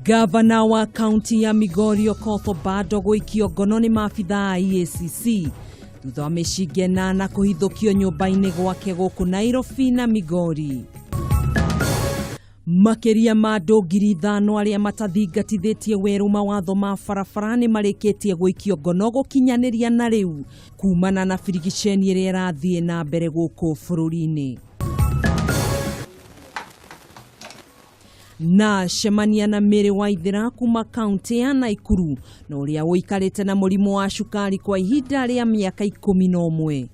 Gavana wa kaunti ya Migori Okoth Obado gũikio ngono nĩ maabithaa a EACC thutha wa mĩcinga 8 kũhithũkio nyũmba-inĩ gwake gũkũ Nairobi na Migori. Makĩria ma andũ 5,000 arĩa matathingatithĩtie werũ mawatho ma barabara nĩ marĩkĩtie gũikio ngono gũkinyanĩria na rĩu kumana na birigiceni ĩrĩa ĩrathiĩ na mbere gũkũ bũrũri-inĩ. Na cemania na Mary Waithera kuma kaunti ya Nakuru na ũrĩa ũikarĩte na mũrimũ wa cukari kwa ihinda rĩa mĩaka 11.